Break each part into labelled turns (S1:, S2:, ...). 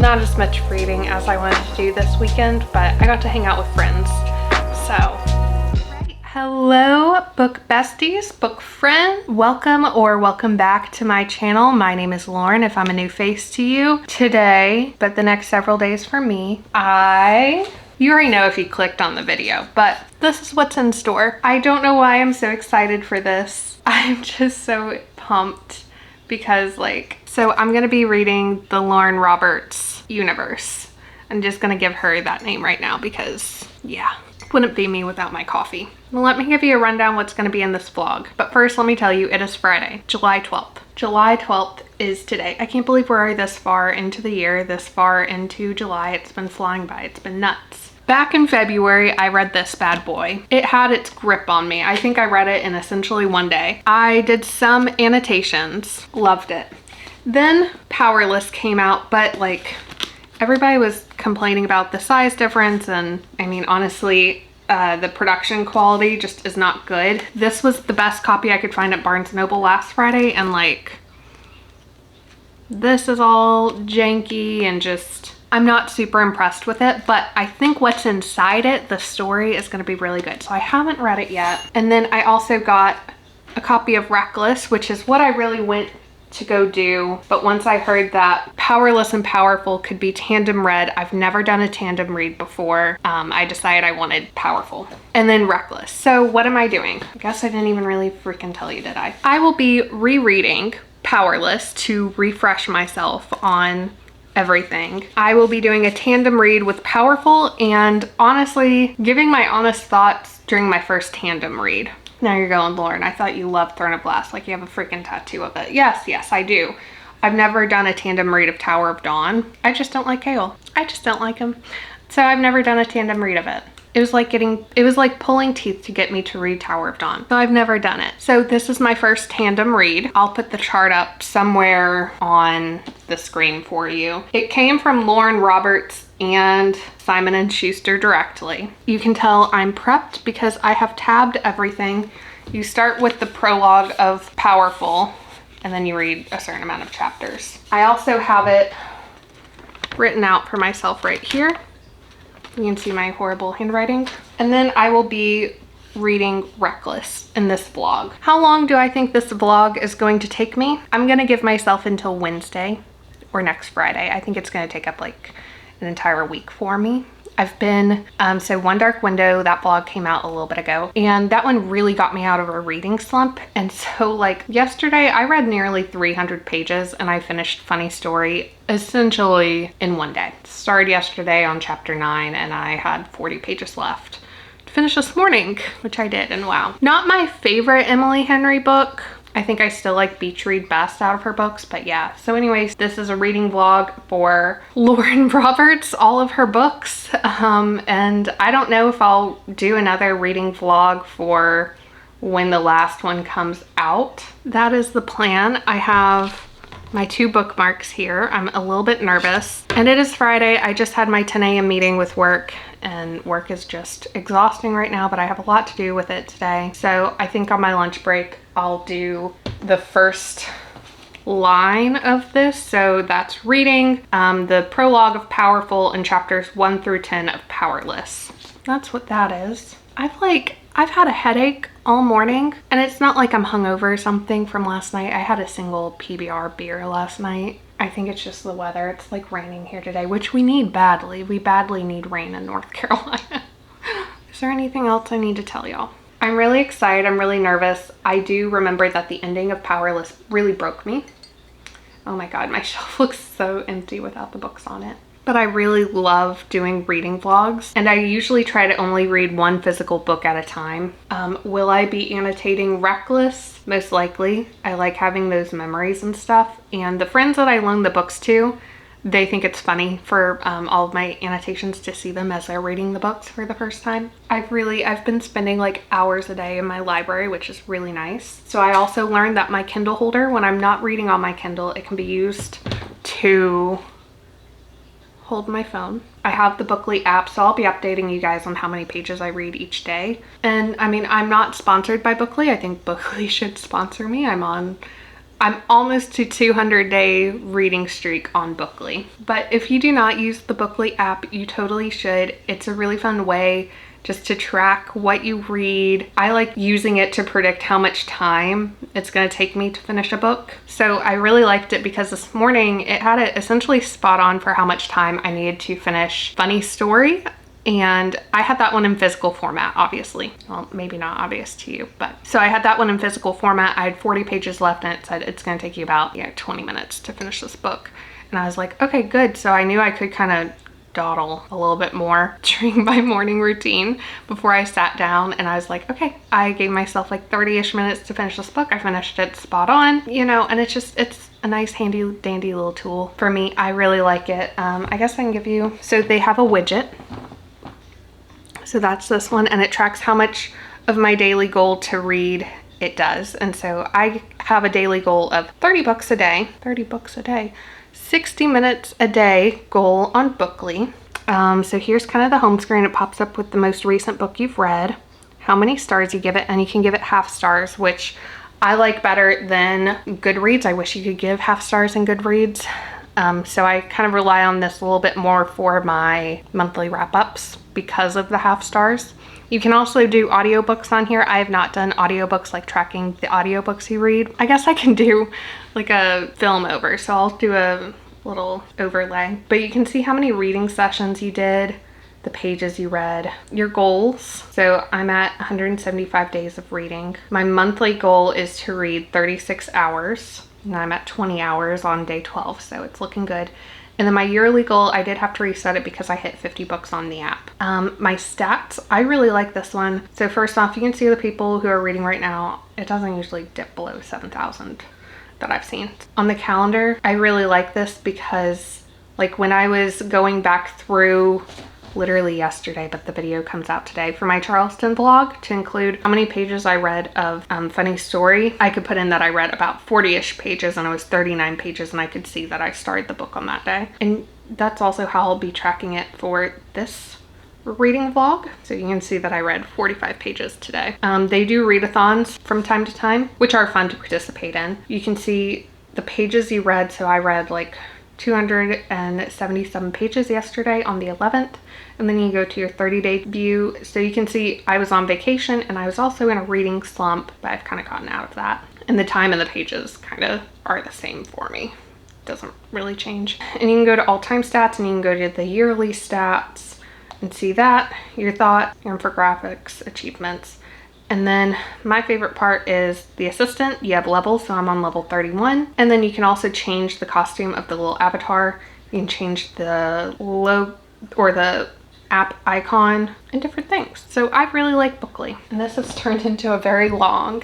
S1: Not as much reading as I wanted to do this weekend, but I got to hang out with friends, so. Hello, book besties, book friend. Welcome back to my channel. My name is Lauren, if I'm a new face to you. Today, but the next several days for me, you already know if you clicked on the video, but this is what's in store. I don't know why I'm so excited for this. I'm just so pumped because so I'm gonna be reading the Lauren Roberts universe. I'm just gonna give her that name right now because, yeah. Wouldn't be me without my coffee. Well, let me give you a rundown what's going to be in this vlog. But first, let me tell you, it is Friday, July 12th. July 12th is today. I can't believe we're this far into the year, this far into July. It's been flying by. It's been nuts. Back in February, I read this bad boy. It had its grip on me. I think I read it in essentially one day. I did some annotations, loved it. Then Powerless came out, but everybody was complaining about the size difference, and I mean, honestly, the production quality just is not good. This was the best copy I could find at Barnes & Noble last Friday, and this is all janky and just, I'm not super impressed with it, but I think what's inside it, the story, is going to be really good. So I haven't read it yet. And then I also got a copy of Reckless, which is what I really went to go do, but once I heard that Powerless and Powerful could be tandem read, I've never done a tandem read before, I decided I wanted Powerful. And then Reckless. So what am I doing? I guess I didn't even really freaking tell you, did I? I will be rereading Powerless to refresh myself on everything. I will be doing a tandem read with Powerful and honestly giving my honest thoughts during my first tandem read. Now you're going, Lauren, I thought you loved Throne of Glass, like you have a freaking tattoo of it. Yes, I do. I've never done a tandem read of Tower of Dawn. I just don't like Kale. I just don't like him. So I've never done a tandem read of it. It was like pulling teeth to get me to read Tower of Dawn. So I've never done it. So this is my first tandem read. I'll put the chart up somewhere on the screen for you. It came from Lauren Roberts and Simon & Schuster directly. You can tell I'm prepped because I have tabbed everything. You start with the prologue of Powerful and then you read a certain amount of chapters. I also have it written out for myself right here. You can see my horrible handwriting. And then I will be reading Reckless in this vlog. How long do I think this vlog is going to take me? I'm gonna give myself until Wednesday or next Friday. I think it's gonna take up an entire week for me. I've been, so One Dark Window, that vlog came out a little bit ago, and that one really got me out of a reading slump. And so yesterday I read nearly 300 pages and I finished Funny Story essentially in one day. Started yesterday on chapter 9 and I had 40 pages left to finish this morning, which I did, and wow. Not my favorite Emily Henry book. I think I still like Beach Read best out of her books, but yeah. So anyways, this is a reading vlog for Lauren Roberts, all of her books. And I don't know if I'll do another reading vlog for when the last one comes out. That is the plan. I have my 2 bookmarks here. I'm a little bit nervous. And it is Friday. I just had my 10 a.m. meeting with work, and work is just exhausting right now, but I have a lot to do with it today. So I think on my lunch break, I'll do the first line of this. So that's reading the prologue of Powerful and chapters 1 through 10 of Powerless. That's what that is. I've had a headache all morning, and it's not like I'm hungover or something from last night. I had a single PBR beer last night. I think it's just the weather. It's raining here today, which we need badly. We badly need rain in North Carolina. Is there anything else I need to tell y'all? I'm really excited. I'm really nervous. I do remember that the ending of Powerless really broke me. Oh my God, my shelf looks so empty without the books on it. But I really love doing reading vlogs, and I usually try to only read one physical book at a time. Will I be annotating Reckless? Most likely. I like having those memories and stuff, and the friends that I loan the books to, they think it's funny for all of my annotations to see them as they're reading the books for the first time. I've been spending hours a day in my library, which is really nice. So I also learned that my Kindle holder, when I'm not reading on my Kindle, it can be used to hold my phone. I have the Bookly app, so I'll be updating you guys on how many pages I read each day. And I mean, I'm not sponsored by Bookly. I think Bookly should sponsor me. I'm on I'm almost to 200-day reading streak on Bookly. But if you do not use the Bookly app, you totally should. It's a really fun way just to track what you read. I like using it to predict how much time it's gonna take me to finish a book. So I really liked it because this morning it had it essentially spot on for how much time I needed to finish Funny Story. And I had that one in physical format, obviously. Well, maybe not obvious to you, but. So I had that one in physical format. I had 40 pages left and it said it's gonna take you about 20 minutes to finish this book. And I was like, okay, good. So I knew I could kind of dawdle a little bit more during my morning routine before I sat down, and I was like, okay, I gave myself like 30-ish minutes to finish this book. I finished it spot on, and it's a nice handy dandy little tool for me. I really like it. I guess I can give you, so they have a widget. So that's this one, and it tracks how much of my daily goal to read it does. And so I have a daily goal of 30 books a day, 60 minutes a day goal on Bookly. So here's kind of the home screen. It pops up with the most recent book you've read, how many stars you give it, and you can give it half stars, which I like better than Goodreads. I wish you could give half stars in Goodreads. So I kind of rely on this a little bit more for my monthly wrap-ups because of the half stars. You can also do audiobooks on here. I have not done audiobooks, like tracking the audiobooks you read. I guess I can do like a film over, so I'll do a little overlay. But you can see how many reading sessions you did, the pages you read, your goals. So I'm at 175 days of reading. My monthly goal is to read 36 hours, and I'm at 20 hours on day 12, so it's looking good. And then my yearly goal, I did have to reset it because I hit 50 books on the app. My stats, I really like this one. So first off, you can see the people who are reading right now. It doesn't usually dip below 7,000 that I've seen. On the calendar, I really like this because like when I was going back through literally yesterday, but the video comes out today, for my Charleston vlog, to include how many pages I read of Funny Story, I could put in that I read about 40-ish pages, and it was 39 pages, and I could see that I started the book on that day. And that's also how I'll be tracking it for this reading vlog. So you can see that I read 45 pages today. They do readathons from time to time, which are fun to participate in. You can see the pages you read. So I read like 277 pages yesterday on the 11th. And then you go to your 30-day view. So you can see I was on vacation and I was also in a reading slump, but I've kind of gotten out of that. And the time and the pages kind of are the same for me. Doesn't really change. And you can go to all-time stats and you can go to the yearly stats and see that, your thought, your infographics, achievements. And then my favorite part is the assistant. You have levels, so I'm on level 31. And then you can also change the costume of the little avatar. You can change the logo or the app icon and different things. So I really like Bookly. And this has turned into a very long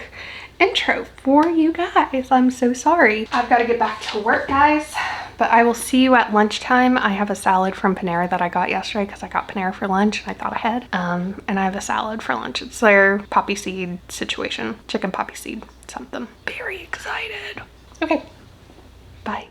S1: intro for you guys. I'm so sorry. I've got to get back to work, guys. But I will see you at lunchtime. I have a salad from Panera that I got yesterday because I got Panera for lunch and I thought ahead. And I have a salad for lunch. It's their poppy seed situation. Chicken poppy seed something. Very excited. Okay. Bye.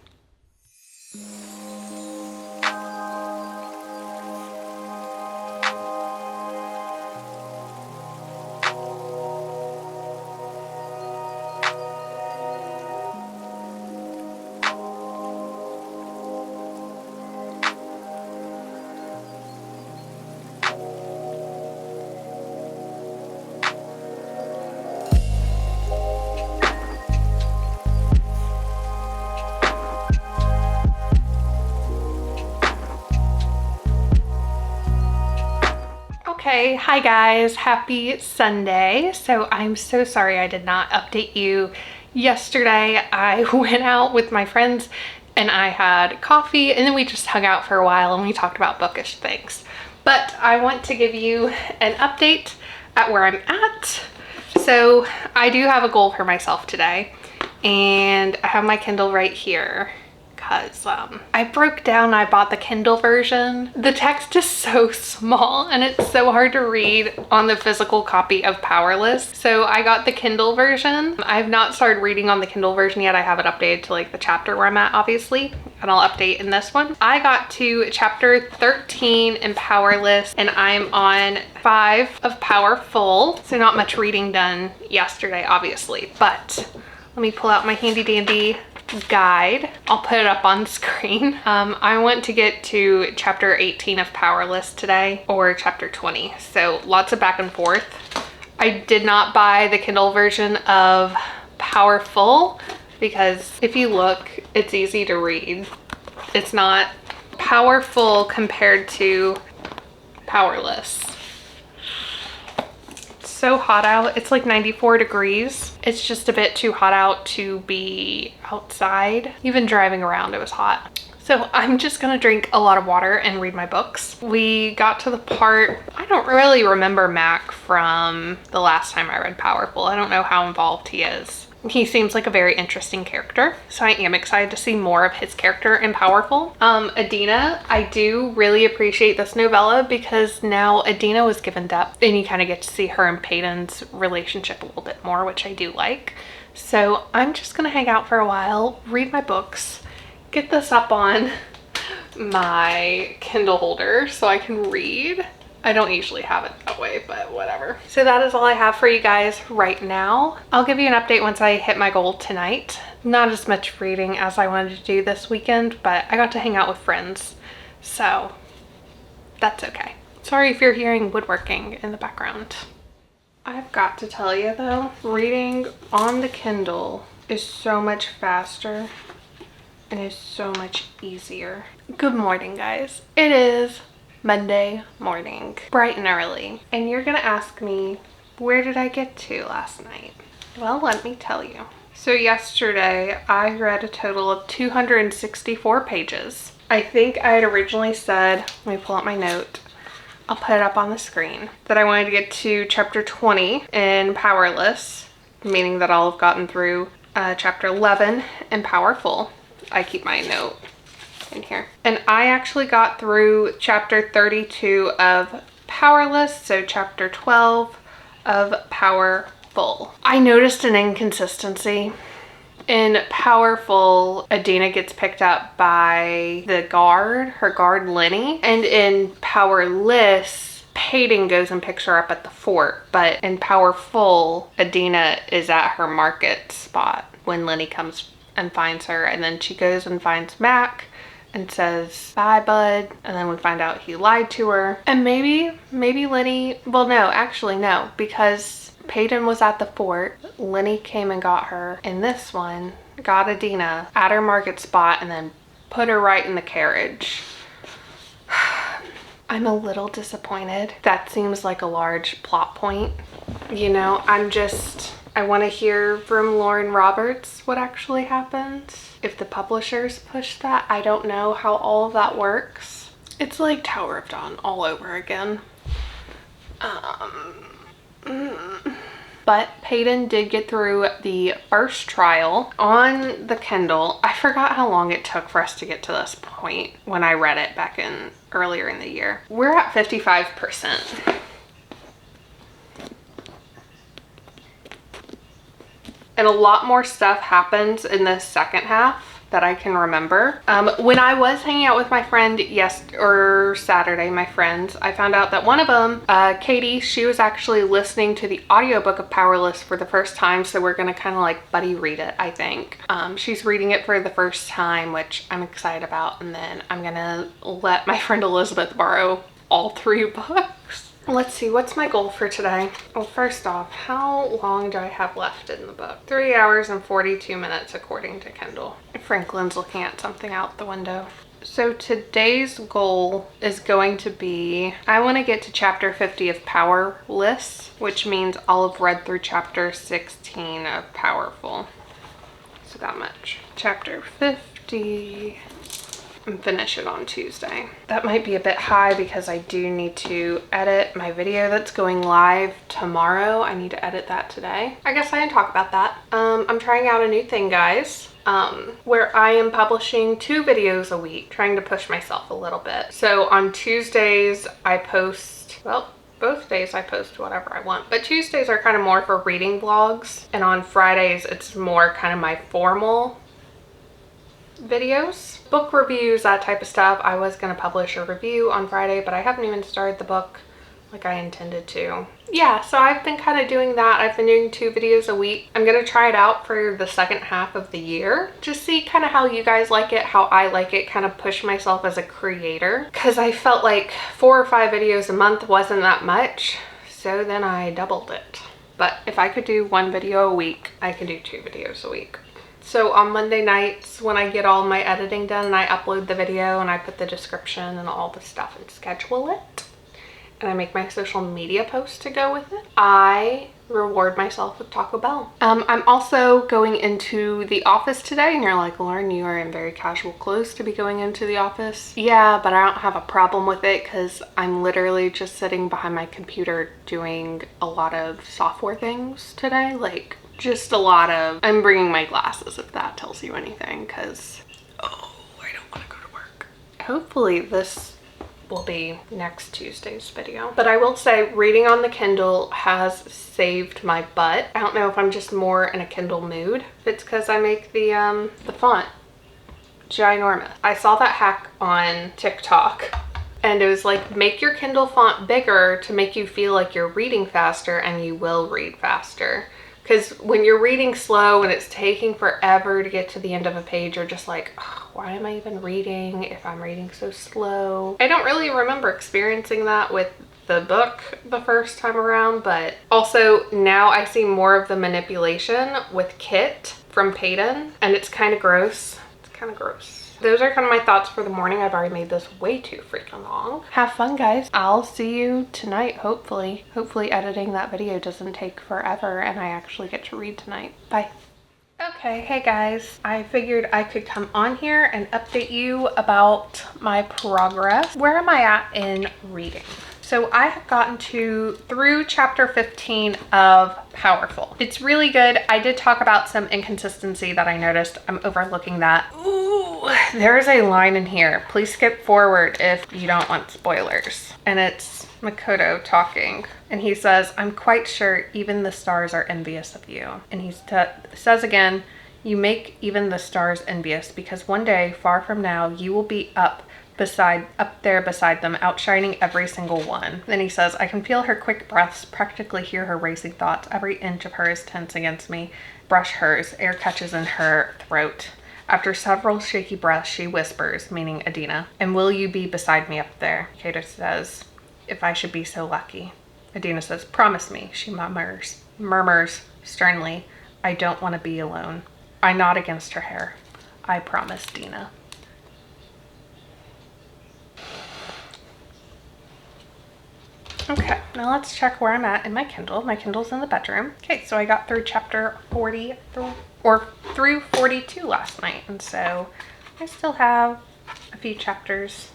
S1: Okay, hi guys, happy Sunday. So I'm so sorry I did not update you yesterday. I went out with my friends and I had coffee and then we just hung out for a while and we talked about bookish things. But I want to give you an update at where I'm at. So I do have a goal for myself today and I have my Kindle right here. Because I broke down, I bought the Kindle version. The text is so small and it's so hard to read on the physical copy of Powerless. So I got the Kindle version. I have not started reading on the Kindle version yet. I have it updated to like the chapter where I'm at, obviously, and I'll update in this one. I got to chapter 13 in Powerless and I'm on 5 of Powerful. So not much reading done yesterday, obviously, but Let me pull out my handy dandy guide. I'll put it up on screen. I want to get to chapter 18 of Powerless today, or chapter 20. So lots of back and forth. I did not buy the Kindle version of Powerful because if you look, it's easy to read. It's not powerful compared to Powerless. It's so hot out. It's like 94 degrees. It's just a bit too hot out to be outside. Even driving around, it was hot. So I'm just gonna drink a lot of water and read my books. We got to the part, I don't really remember Mac from the last time I read Powerful. I don't know how involved he is. He seems like a very interesting character, so I am excited to see more of his character in Powerful. Adina, I do really appreciate this novella because now Adina was given depth and you kind of get to see her and Peyton's relationship a little bit more, which I do like. So I'm just gonna hang out for a while, read my books, get this up on my Kindle holder so I can read. I don't usually have it that way, but whatever. So that is all I have for you guys right now. I'll give you an update once I hit my goal tonight. Not as much reading as I wanted to do this weekend, but I got to hang out with friends, so that's okay. Sorry if you're hearing woodworking in the background. I've got to tell you though, reading on the Kindle is so much faster and is so much easier. Good morning, guys. It is Monday morning, bright and early, and you're gonna ask me, where did I get to last night? Well, let me tell you. So yesterday I read a total of 264 pages. I think I had originally said, let me pull out my note, I'll put it up on the screen, that I wanted to get to chapter 20 in Powerless, meaning that I'll have gotten through chapter 11 in Powerful. I keep my note in here. And I actually got through chapter 32 of Powerless, so chapter 12 of Powerful. I noticed an inconsistency. In Powerful, Adina gets picked up by the guard, her guard Lenny, and in Powerless, Peyton goes and picks her up at the fort, but in Powerful, Adina is at her market spot when Lenny comes and finds her, and then she goes and finds Mac and says, bye bud, and then we find out he lied to her. And maybe Lenny, well no, actually no, because Peyton was at the fort, Lenny came and got her in this one, got Adina at her market spot and then put her right in the carriage. I'm a little disappointed. That seems like a large plot point. You know, I want to hear from Lauren Roberts what actually happened. If the publishers push that, I don't know how all of that works. It's like Tower of Dawn all over again. But Peyton did get through the first trial on the Kindle. I forgot how long it took for us to get to this point when I read it back in earlier in the year. We're at 55%. And a lot more stuff happens in the second half that I can remember. When I was hanging out with my friend Saturday, my friends, I found out that one of them, Katie, she was actually listening to the audiobook of Powerless for the first time, so we're gonna kind of like buddy read it, I think. She's reading it for the first time, which I'm excited about, and then I'm gonna let my friend Elizabeth borrow all 3 books. Let's see, what's my goal for today? Well, first off, how long do I have left in the book? 3 hours and 42 minutes according to Kindle. Franklin's looking at something out the window. So today's goal is going to be, I want to get to chapter 50 of Powerless, which means I'll have read through chapter 16 of Powerful. So that much. Chapter 50. And finish it on Tuesday. That might be a bit high because I do need to edit my video that's going live tomorrow. I need to edit that today. I guess I can talk about that. I'm trying out a new thing, guys, where I am publishing 2 videos a week, trying to push myself a little bit. So on Tuesdays I post, well, both days I post whatever I want, but Tuesdays are kind of more for reading vlogs, and on Fridays it's more kind of my formal videos, book reviews, that type of stuff. I was going to publish a review on Friday, but I haven't even started the book. like I intended to. Yeah, so I've been kind of doing that. I've been doing 2 videos a week. I'm gonna try it out for the second half of the year. Just see kind of how you guys like it, how I like it, kind of push myself as a creator. Cause I felt like 4 or 5 videos a month wasn't that much. So then I doubled it. But if I could do 1 video a week, I can do 2 videos a week. So on Monday nights when I get all my editing done and I upload the video and I put the description and all the stuff and schedule it, and I make my social media posts to go with it, I reward myself with Taco Bell. I'm also going into the office today, and you're like, Lauren, you are in very casual clothes to be going into the office. Yeah, but I don't have a problem with it because I'm literally just sitting behind my computer doing a lot of software things today. Like just a lot of, I'm bringing my glasses if that tells you anything, because oh, I don't want to go to work. Hopefully this will be next Tuesday's video. But I will say reading on the Kindle has saved my butt. I don't know if I'm just more in a Kindle mood. If it's because I make the font ginormous. I saw that hack on TikTok and it was like, make your Kindle font bigger to make you feel like you're reading faster, and you will read faster. Because when you're reading slow and it's taking forever to get to the end of a page, you're just like, oh, why am I even reading if I'm reading so slow? I don't really remember experiencing that with the book the first time around, but also now I see more of the manipulation with Kit from Payton, and it's kind of gross. It's kind of gross. Those are kind of my thoughts for the morning. I've already made this way too freaking long. Have fun, guys. I'll see you tonight, hopefully. Hopefully editing that video doesn't take forever and I actually get to read tonight. Bye. Okay, hey guys. I figured I could come on here and update you about my progress. Where am I at in reading? So I have gotten through chapter 15 of Powerful. It's really good. I did talk about some inconsistency that I noticed. I'm overlooking that. Ooh, there's a line in here. Please skip forward if you don't want spoilers. And it's Makoto talking. And he says, I'm quite sure even the stars are envious of you. And he says again, you make even the stars envious because one day, far from now, you will be up there beside them, outshining every single one. Then he says, I can feel her quick breaths, practically hear her racing thoughts. Every inch of her is tense against me. Brush hers, air catches in her throat. After several shaky breaths, she whispers, meaning Adina, and will you be beside me up there? Kato says, if I should be so lucky. Adina says, promise me. She murmurs sternly, I don't want to be alone. I nod against her hair. I promise, Dina. Okay, now let's check where I'm at in my Kindle. My Kindle's in the bedroom. Okay, so I got through chapter 40 or through 42 last night, and so I still have a few chapters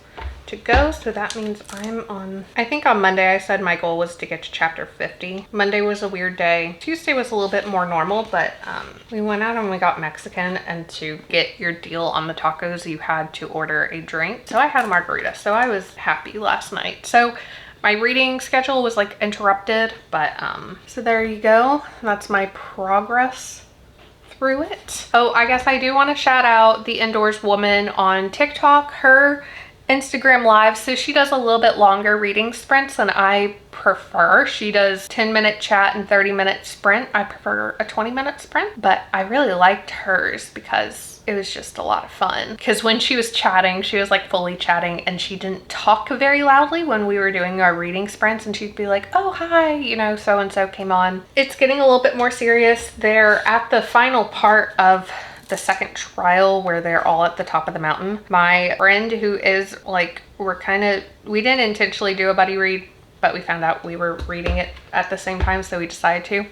S1: to go, so that means I'm on, I think on Monday I said my goal was to get to chapter 50. Monday was a weird day. Tuesday was a little bit more normal, but we went out and we got Mexican, and to get your deal on the tacos you had to order a drink. So I had a margarita, so I was happy last night. So my reading schedule was like interrupted, but so there you go. That's my progress through it. Oh, I guess I do want to shout out the Indoors Woman on TikTok. Her Instagram live, so she does a little bit longer reading sprints than I prefer. She does 10-minute chat and 30-minute sprint. I prefer a 20-minute sprint, but I really liked hers because it was just a lot of fun. Because when she was chatting, she was like fully chatting, and she didn't talk very loudly when we were doing our reading sprints, and she'd be like, oh hi, you know, so and so came on. It's getting a little bit more serious. They're at the final part of the second trial where they're all at the top of the mountain. My friend who is like, we didn't intentionally do a buddy read, but we found out we were reading it at the same time, so we decided to.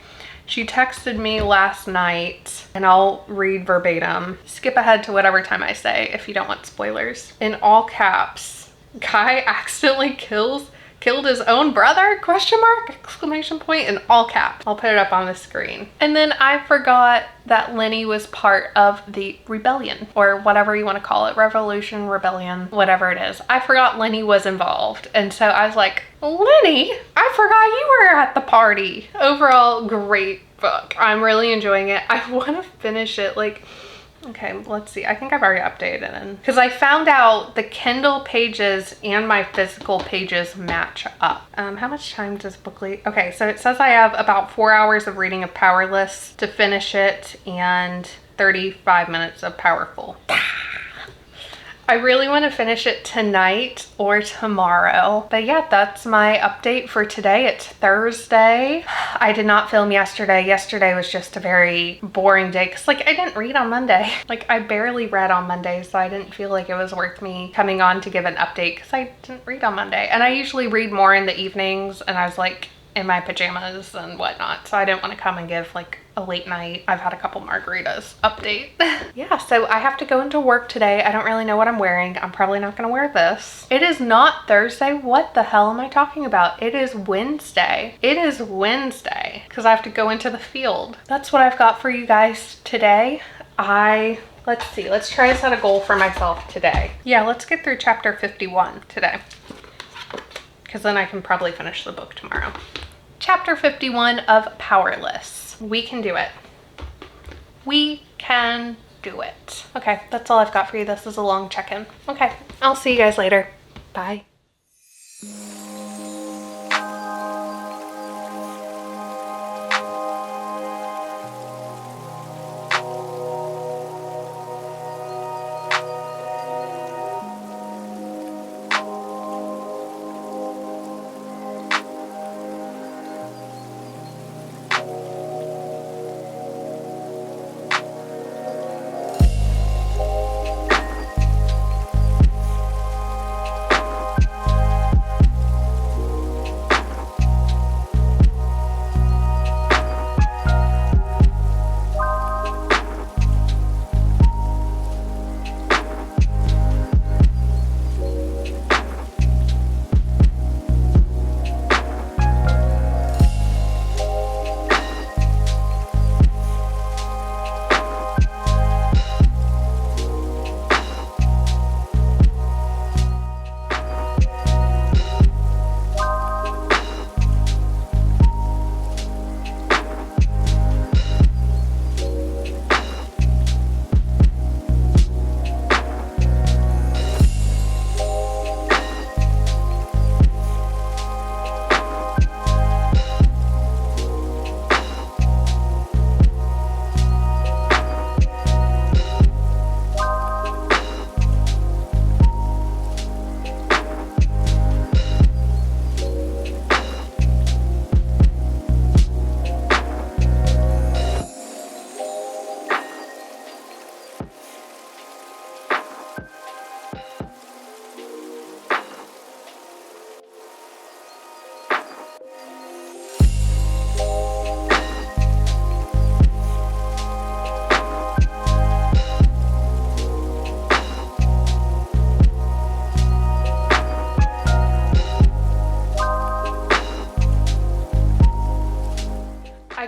S1: She texted me last night, and I'll read verbatim. Skip ahead to whatever time I say if you don't want spoilers. In all caps, guy accidentally killed his own brother? Question mark? Exclamation point in all caps. I'll put it up on the screen. And then I forgot that Lenny was part of the rebellion, or whatever you want to call it. Revolution, rebellion, whatever it is. I forgot Lenny was involved. And so I was like, Lenny, I forgot you were at the party. Overall, great book. I'm really enjoying it. I want to finish it. Like, Okay, let's see. I think I've already updated it because I found out the Kindle pages and my physical pages match up. How much time does Bookly? Okay, so it says I have about 4 hours of reading of Powerless to finish it and 35 minutes of Powerful. I really want to finish it tonight or tomorrow. But yeah, that's my update for today. It's Thursday. I did not film yesterday. Yesterday was just a very boring day because like I didn't read on Monday. Like I barely read on Monday, so I didn't feel like it was worth me coming on to give an update because I didn't read on Monday. And I usually read more in the evenings, and I was like in my pajamas and whatnot, so I didn't want to come and give like a late night, I've had a couple margaritas update. Yeah, so I have to go into work today. I don't really know what I'm wearing. I'm probably not gonna wear this. It is not Thursday. What the hell am I talking about? It is Wednesday. It is Wednesday because I have to go into the field. That's what I've got for you guys today. Let's see, let's try to set a goal for myself today. Yeah, let's get through chapter 51 today, because then I can probably finish the book tomorrow. Chapter 51 of Powerless. We can do it. We can do it. Okay, that's all I've got for you. This is a long check-in. Okay, I'll see you guys later. Bye.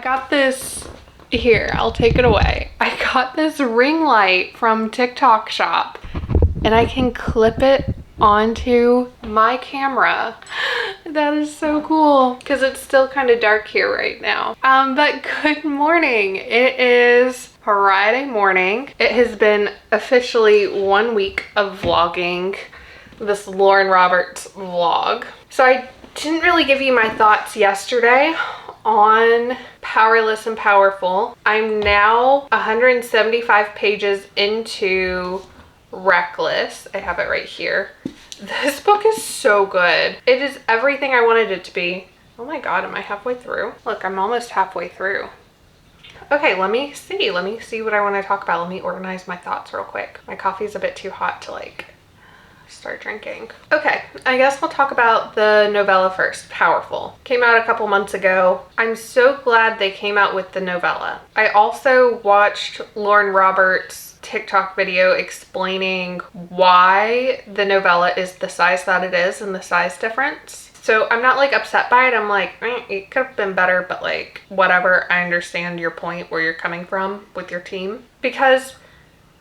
S1: Got this here, I'll take it away. I got this ring light from TikTok shop and I can clip it onto my camera. That is so cool because it's still kind of dark here right now. But good morning. It is Friday morning. It has been officially 1 week of vlogging this Lauren Roberts vlog. So I didn't really give you my thoughts yesterday on Powerless and Powerful. I'm now 175 pages into Reckless. I have it right here. This book is so good. It is everything I wanted it to be. Oh my god, am I halfway through? Look, I'm almost halfway through. Okay, let me see what I want to talk about. Let me organize my thoughts real quick. My coffee's a bit too hot to like start drinking. Okay, I guess we'll talk about the novella first, Powerful. Came out a couple months ago. I'm so glad they came out with the novella. I also watched Lauren Roberts' TikTok video explaining why the novella is the size that it is and the size difference. So I'm not like upset by it. I'm like, it could have been better, but like whatever. I understand your point, where you're coming from with your team. Because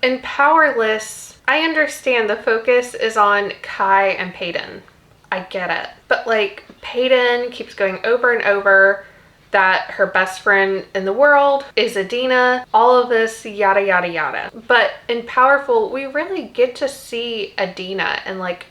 S1: in Powerless, I understand the focus is on Kai and Peyton. I get it. But like Peyton keeps going over and over. that her best friend in the world is Adina, all of this yada yada yada. But in Powerful, we really get to see Adina and like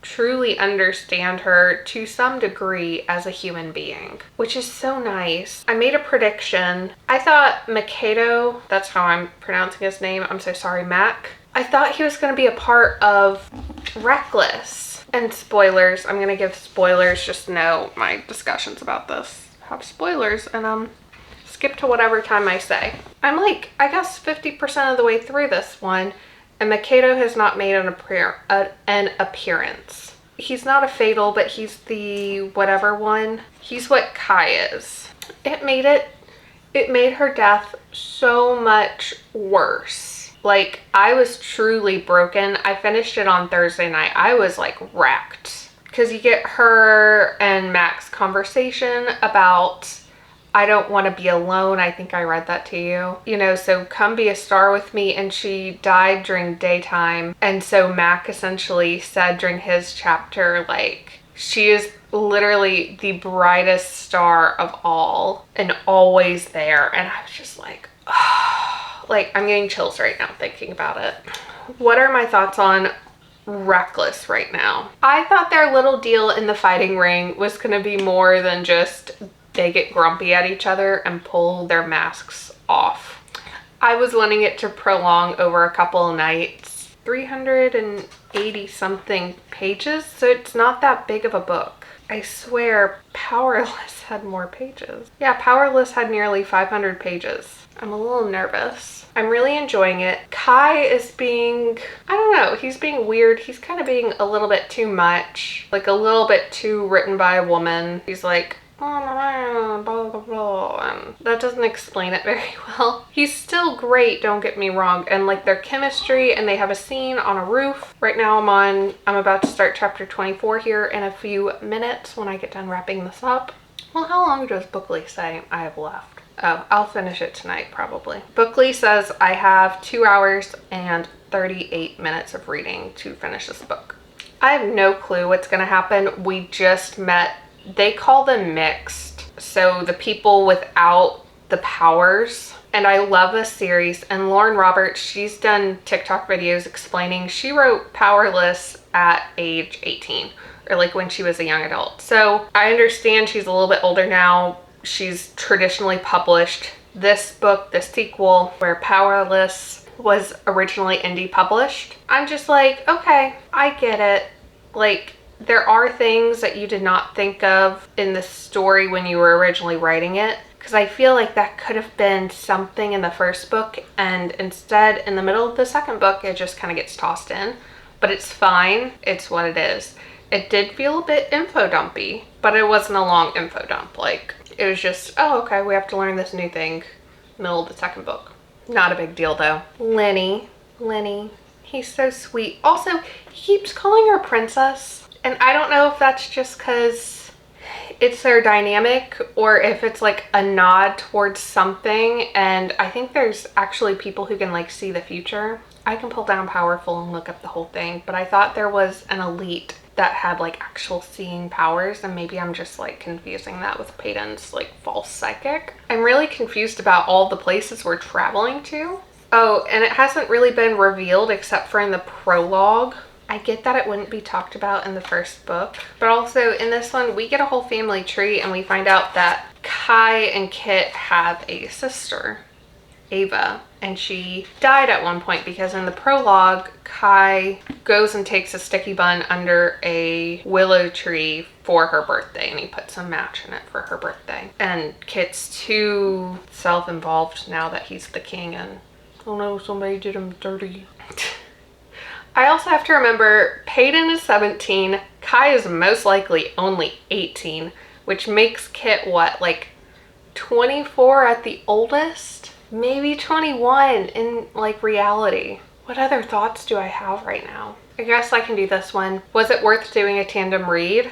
S1: truly understand her to some degree as a human being, which is so nice. I made a prediction. I thought Mikado, that's how I'm pronouncing his name, I'm so sorry, Mac. I thought he was going to be a part of Reckless. And spoilers, I'm going to give spoilers, just know my discussions about this have spoilers, and skip to whatever time I say. I'm like, I guess 50% of the way through this one, and Mikado has not made an appearance. He's not a fatal, but he's the whatever one. He's what Kai is. It made her death so much worse. Like, I was truly broken. I finished it on Thursday night. I was like wrecked. Because you get her and Mac's conversation about, I don't want to be alone. I think I read that to you. You know, so come be a star with me. And she died during daytime. And so Mac essentially said during his chapter, like, she is literally the brightest star of all and always there. And I was just like, oh, like, I'm getting chills right now thinking about it. What are my thoughts on Reckless right now? I thought their little deal in the fighting ring was going to be more than just they get grumpy at each other and pull their masks off. I was wanting it to prolong over a couple of nights. 380 something pages, so it's not that big of a book. I swear Powerless had more pages. Yeah, Powerless had nearly 500 pages. I'm a little nervous. I'm really enjoying it. Kai is being, I don't know, he's being weird. He's kind of being a little bit too much, like a little bit too written by a woman. He's like, blah, blah, blah, and that doesn't explain it very well. He's still great, don't get me wrong, and like their chemistry, and they have a scene on a roof. Right now I'm about to start chapter 24 here in a few minutes when I get done wrapping this up. Well, how long does Bookly say I have left? Oh, I'll finish it tonight probably. Bookly says I have 2 hours and 38 minutes of reading to finish this book. I have no clue what's gonna happen. We just met. They call them mixed, so the people without the powers. And I love this series. And Lauren Roberts, she's done TikTok videos explaining she wrote Powerless at age 18, or like when she was a young adult. So I understand she's a little bit older now. She's traditionally published this book, the sequel, where Powerless was originally indie published. I'm just like, okay, I get it. Like, there are things that you did not think of in the story when you were originally writing it, because I feel like that could have been something in the first book, and instead in the middle of the second book it just kind of gets tossed in. But it's fine, it's what it is. It did feel a bit info dumpy, but it wasn't a long info dump. Like, it was just, oh, okay, we have to learn this new thing, middle of the second book. Not a big deal though. Lenny, he's so sweet. Also, he keeps calling her princess. And I don't know if that's just because it's their dynamic or if it's like a nod towards something. And I think there's actually people who can like see the future. I can pull down Powerful and look up the whole thing, but I thought there was an elite that had like actual seeing powers, and maybe I'm just like confusing that with Peyton's like false psychic. I'm really confused about all the places we're traveling to. Oh, and it hasn't really been revealed except for in the prologue. I get that it wouldn't be talked about in the first book, but also in this one, we get a whole family tree and we find out that Kai and Kit have a sister, Ava, and she died at one point because in the prologue, Kai goes and takes a sticky bun under a willow tree for her birthday, and he puts some match in it for her birthday. And Kit's too self-involved now that he's the king and, oh no, somebody did him dirty. I also have to remember Peyton is 17, Kai is most likely only 18, which makes Kit what, like 24 at the oldest? Maybe 21 in like reality. What other thoughts do I have right now? I guess I can do this one. Was it worth doing a tandem read?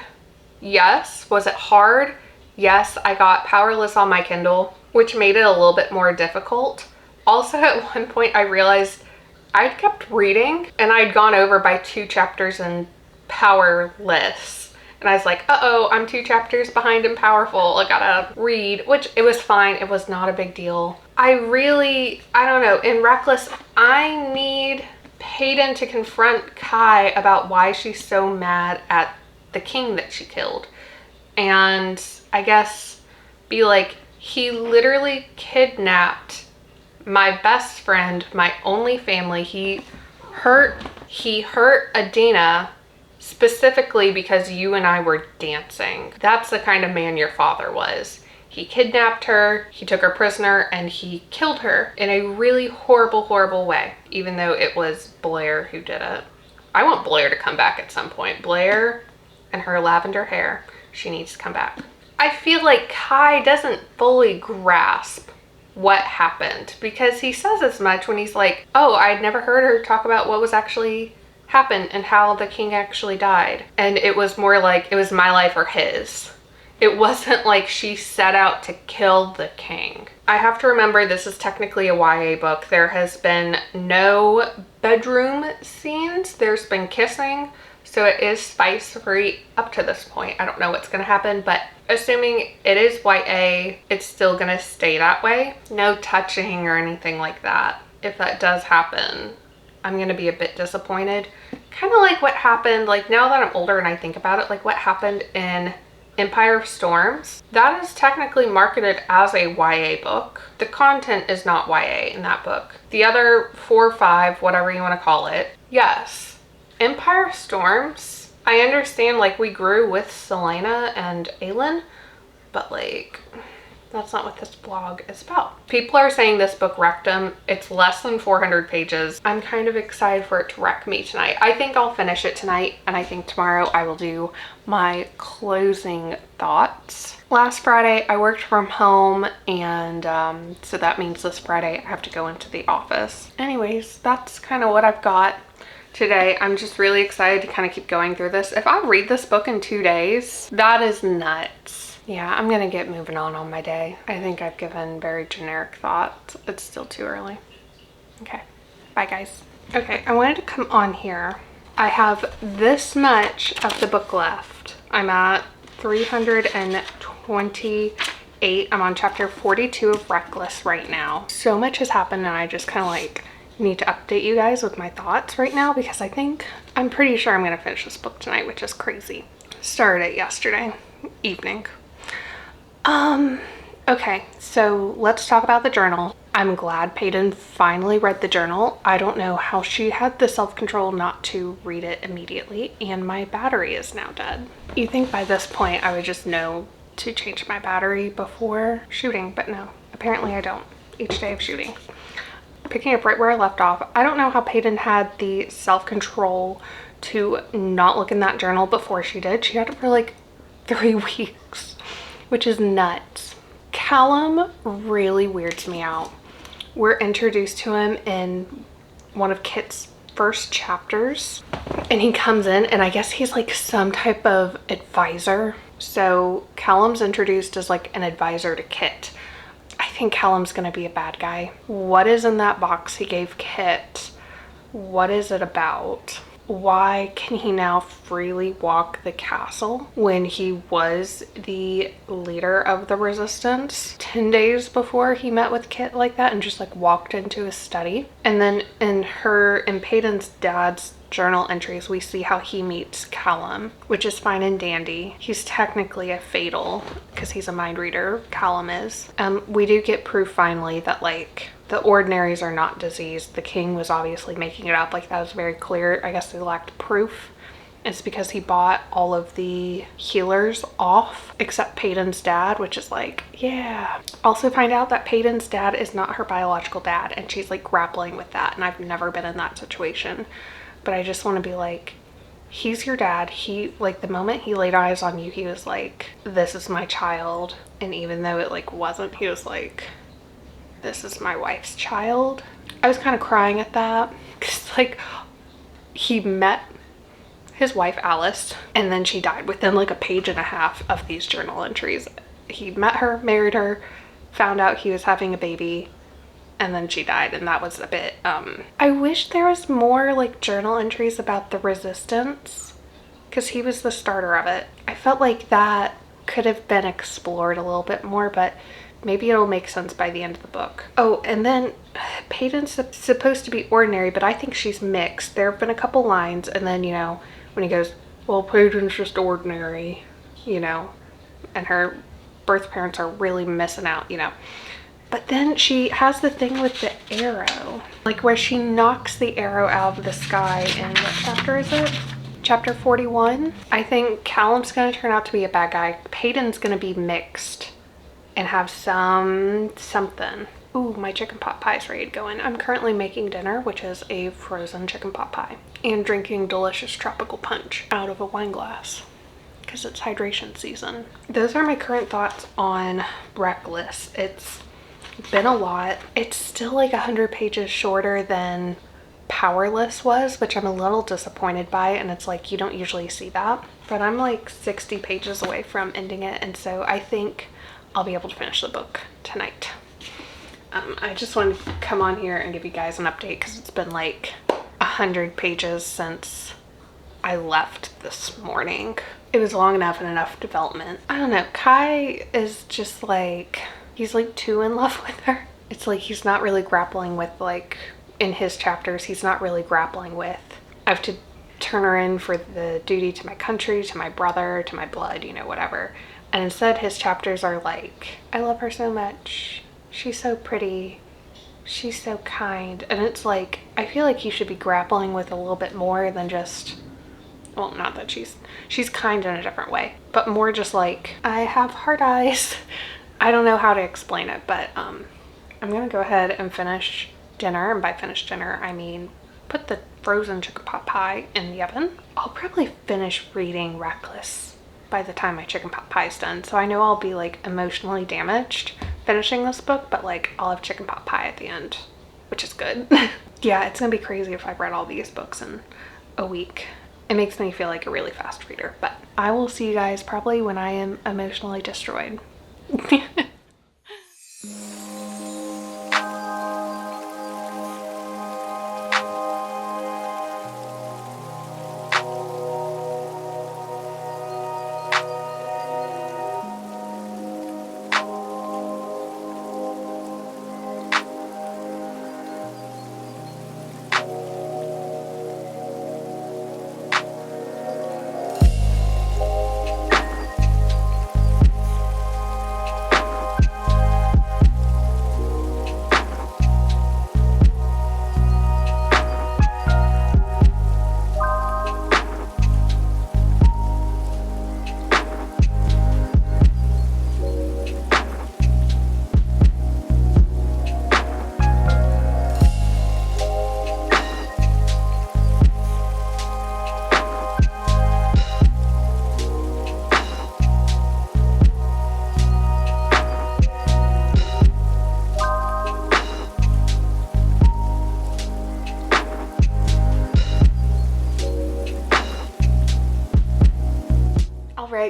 S1: Yes. Was it hard? Yes. I got Powerless on my Kindle, which made it a little bit more difficult. Also, at one point I realized I'd kept reading and I'd gone over by 2 chapters in Powerless. And I was like, uh-oh, I'm 2 chapters behind in Powerful. I gotta read, which it was fine. It was not a big deal. I don't know, in Reckless, I need Peyton to confront Kai about why she's so mad at the king that she killed. And I guess be like, he literally kidnapped my best friend, my only family. He hurt Adina specifically because you and I were dancing. That's the kind of man your father was. He kidnapped her, he took her prisoner, and he killed her in a really horrible, horrible way, even though it was Blair who did it. I want Blair to come back at some point. Blair and her lavender hair, she needs to come back. I feel like Kai doesn't fully grasp what happened, because he says as much when he's like, oh, I'd never heard her talk about what was actually happened and how the king actually died. And it was more like it was my life or his. It wasn't like she set out to kill the king. I have to remember this is technically a YA book. There has been no bedroom scenes. There's been kissing. So it is spice-free up to this point. I don't know what's going to happen, but assuming it is YA, it's still going to stay that way. No touching or anything like that. If that does happen, I'm going to be a bit disappointed. Kind of like what happened, like now that I'm older and I think about it, like what happened in Empire of Storms. That is technically marketed as a YA book. The content is not YA in that book. The other 4 or 5, whatever you want to call it, yes. Empire of Storms, I understand, like, we grew with Selena and Aelin, but like, that's not what this blog is about. People are saying this book wrecked them. It's less than 400 pages. I'm kind of excited for it to wreck me tonight. I think I'll finish it tonight, and I think tomorrow I will do my closing thoughts. Last Friday I worked from home, and so that means this Friday I have to go into the office. Anyways, that's kind of what I've got today. I'm just really excited to kind of keep going through this. If I read this book in 2 days, that is nuts. Yeah, I'm gonna get moving on my day. I think I've given very generic thoughts. It's still too early. Okay, bye guys. Okay, I wanted to come on here. I have this much of the book left. I'm at 328. I'm on chapter 42 of Reckless right now. So much has happened, and I just kind of like need to update you guys with my thoughts right now, because I'm pretty sure I'm gonna finish this book tonight, which is crazy. Started it yesterday evening. Okay, so let's talk about the journal. I'm glad Peyton finally read the journal. I don't know how she had the self-control not to read it immediately, and my battery is now dead. You think by this point I would just know to change my battery before shooting, but no, apparently I don't. Each day of shooting. Picking up right where I left off, I don't know how Peyton had the self-control to not look in that journal before she did. She had it for like 3 weeks, which is nuts. Callum really weirds me out. We're introduced to him in one of Kit's first chapters, and he comes in, and I guess he's like some type of advisor. So Callum's introduced as like an advisor to Kit. I think Callum's gonna be a bad guy. What is in that box he gave Kit? What is it about? Why can he now freely walk the castle when he was the leader of the resistance 10 days before he met with Kit like that and just like walked into his study? And then in Peyton's dad's journal entries, we see how he meets Callum, which is fine and dandy. He's technically a fatal because he's a mind reader. Callum is. We do get proof finally that like the ordinaries are not diseased. The king was obviously making it up. Like that was very clear. I guess they lacked proof. It's because he bought all of the healers off except Peyton's dad, which is like, yeah. Also find out that Peyton's dad is not her biological dad, and she's like grappling with that, and I've never been in that situation. But I just want to be like, he's your dad. He, like, the moment he laid eyes on you, he was like, this is my child. And even though it like wasn't, he was like, this is my wife's child. I was kind of crying at that because like he met his wife Alice and then she died within like a page and a half of these journal entries. He met her, married her, found out he was having a baby, and then she died, and that was a bit I wish there was more like journal entries about the resistance, because he was the starter of it. I felt like that could have been explored a little bit more, but maybe it'll make sense by the end of the book. Oh, and then Peyton's supposed to be ordinary, but I think she's mixed. There have been a couple lines, and then, you know, when he goes, well, Peyton's just ordinary, you know, and her birth parents are really missing out, you know. But then she has the thing with the arrow, like where she knocks the arrow out of the sky in, what chapter is it? Chapter 41. I think Callum's gonna turn out to be a bad guy. Peyton's gonna be mixed and have something. Ooh, my chicken pot pie is ready to go in. I'm currently making dinner, which is a frozen chicken pot pie, and drinking delicious tropical punch out of a wine glass because it's hydration season. Those are my current thoughts on Reckless. It's been a lot. It's still like 100 pages shorter than Powerless was, which I'm a little disappointed by, and it's like you don't usually see that. But I'm like 60 pages away from ending it, and so I think I'll be able to finish the book tonight. I just wanted to come on here and give you guys an update because it's been like 100 pages since I left this morning. It was long enough and enough development. I don't know, Kai is just like, he's like too in love with her. It's like he's not really grappling with, like, in his chapters, he's not really grappling with, I have to turn her in for the duty to my country, to my brother, to my blood, you know, whatever. And instead his chapters are like, I love her so much. She's so pretty. She's so kind. And it's like, I feel like he should be grappling with a little bit more than just, well, not that she's kind in a different way, but more just like, I have hard eyes. I don't know how to explain it, but I'm gonna go ahead and finish dinner. And by finish dinner, I mean put the frozen chicken pot pie in the oven. I'll probably finish reading Reckless by the time my chicken pot pie is done. So I know I'll be like emotionally damaged finishing this book, but like I'll have chicken pot pie at the end, which is good. Yeah, it's gonna be crazy if I've read all these books in a week. It makes me feel like a really fast reader, but I will see you guys probably when I am emotionally destroyed.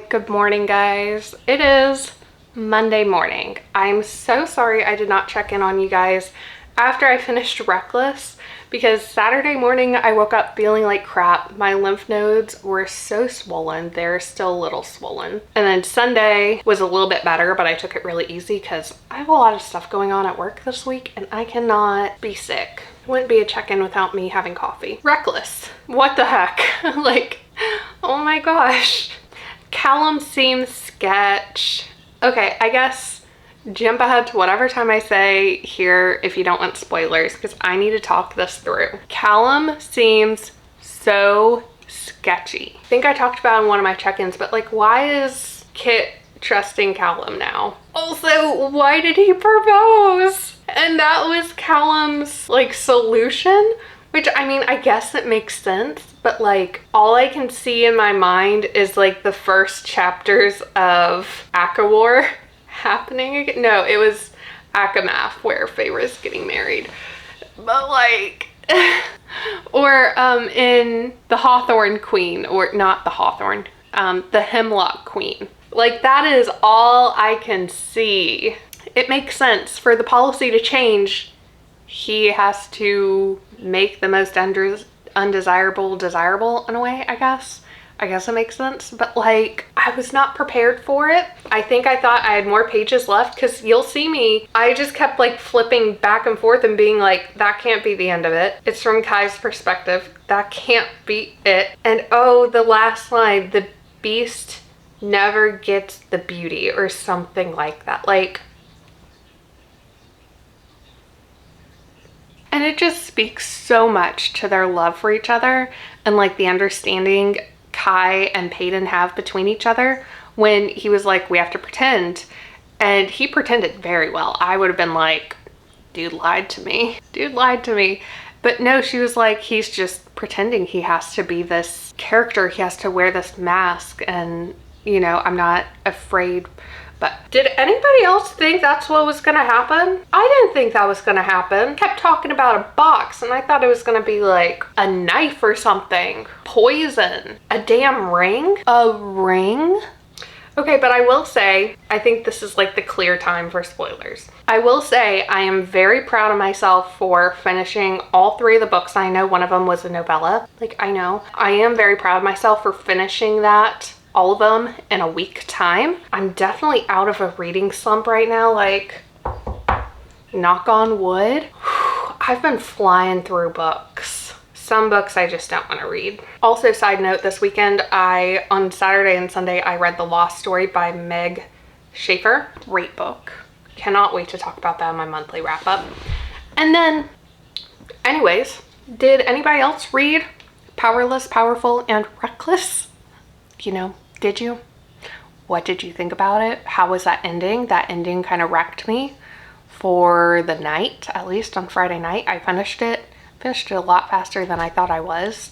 S1: Good morning, guys. It is Monday morning. I'm so sorry I did not check in on you guys after I finished Reckless, because Saturday morning I woke up feeling like crap. My lymph nodes were so swollen. They're still a little swollen. And then Sunday was a little bit better, but I took it really easy because I have a lot of stuff going on at work this week and I cannot be sick. It wouldn't be a check-in without me having coffee. Reckless. What the heck? Like, oh my gosh. Callum seems sketch. Okay, I guess jump ahead to whatever time I say here if you don't want spoilers, because I need to talk this through. Callum seems so sketchy. I think I talked about it in one of my check-ins, but like, why is Kit trusting Callum now? Also, why did he propose? And that was Callum's like solution, which, I mean, I guess it makes sense, but like all I can see in my mind is like the first chapters of Akawar happening again. No, it was Akamath where Feyre's getting married. But like, or in the Hawthorne Queen, or not the Hawthorne, the Hemlock Queen. Like, that is all I can see. It makes sense for the policy to change. He has to make the most undesirable desirable in a way, I guess. I guess it makes sense, but like I was not prepared for it. I think I thought I had more pages left because you'll see me. I just kept like flipping back and forth and being like, that can't be the end of it. It's from Kai's perspective. That can't be it. And oh, the last line, the beast never gets the beauty or something like that. Like, and it just speaks so much to their love for each other and like the understanding Kai and Peyton have between each other when he was like, we have to pretend. And he pretended very well. I would have been like, dude lied to me. Dude lied to me. But no, she was like, he's just pretending he has to be this character. He has to wear this mask and, you know, I'm not afraid. But did anybody else think that's what was gonna happen? I didn't think that was gonna happen. Kept talking about a box and I thought it was gonna be like a knife or something. Poison. A damn ring? A ring? Okay, but I will say, I think this is like the clear time for spoilers. I will say I am very proud of myself for finishing all 3 of the books. I know one of them was a novella. Like, I know. I am very proud of myself for finishing that, all of them, in a week time. I'm definitely out of a reading slump right now, like, knock on wood. I've been flying through books. Some books I just don't want to read. Also, side note, this weekend, on Saturday and Sunday, I read The Lost Story by Meg Schaefer. Great book. Cannot wait to talk about that in my monthly wrap up. And then, anyways, did anybody else read Powerless, Powerful, and Reckless? You know, did you? What did you think about it? How was that ending? That ending kind of wrecked me for the night, at least on Friday night. I finished it a lot faster than I thought I was.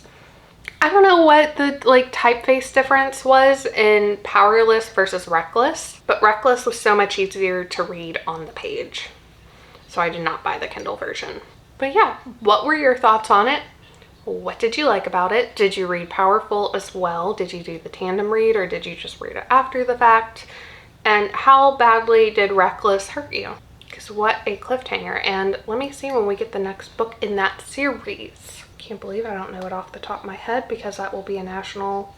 S1: I don't know what the like typeface difference was in Powerless versus Reckless, but Reckless was so much easier to read on the page. So I did not buy the Kindle version. But yeah, what were your thoughts on it? What did you like about it? Did you read Powerful as well? Did you do the tandem read or did you just read it after the fact? And how badly did Reckless hurt you? Because what a cliffhanger. And let me see when we get the next book in that series. Can't believe I don't know it off the top of my head because that will be a national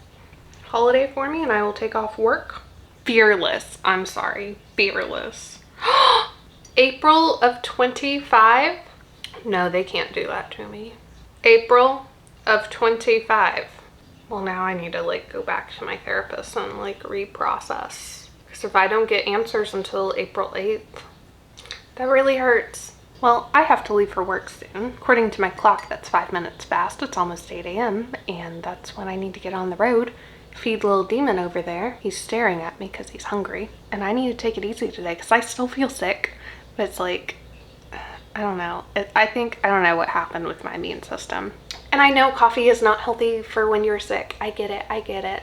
S1: holiday for me and I will take off work. Fearless. I'm sorry. Fearless. April of 25? No, they can't do that to me. April of 25. Well, now I need to like go back to my therapist and like reprocess. Because if I don't get answers until April 8th, that really hurts. Well, I have to leave for work soon. According to my clock, that's 5 minutes fast. It's almost 8 a.m. and that's when I need to get on the road. Feed little demon over there. He's staring at me because he's hungry. And I need to take it easy today because I still feel sick. But it's like, I don't know. I don't know what happened with my immune system. And I know coffee is not healthy for when you're sick. I get it. I get it.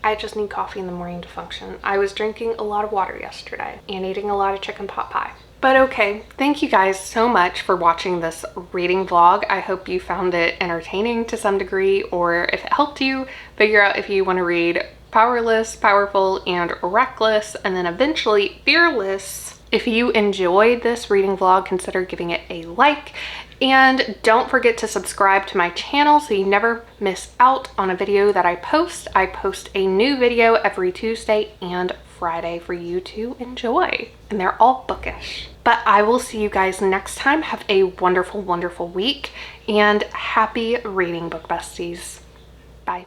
S1: I just need coffee in the morning to function. I was drinking a lot of water yesterday and eating a lot of chicken pot pie. But okay, thank you guys so much for watching this reading vlog. I hope you found it entertaining to some degree, or if it helped you figure out if you want to read Powerless, Powerful, and Reckless, and then eventually Fearless. If you enjoyed this reading vlog, consider giving it a like. And don't forget to subscribe to my channel so you never miss out on a video that I post. I post a new video every Tuesday and Friday for you to enjoy. And they're all bookish. But I will see you guys next time. Have a wonderful, wonderful week. And happy reading, book besties. Bye.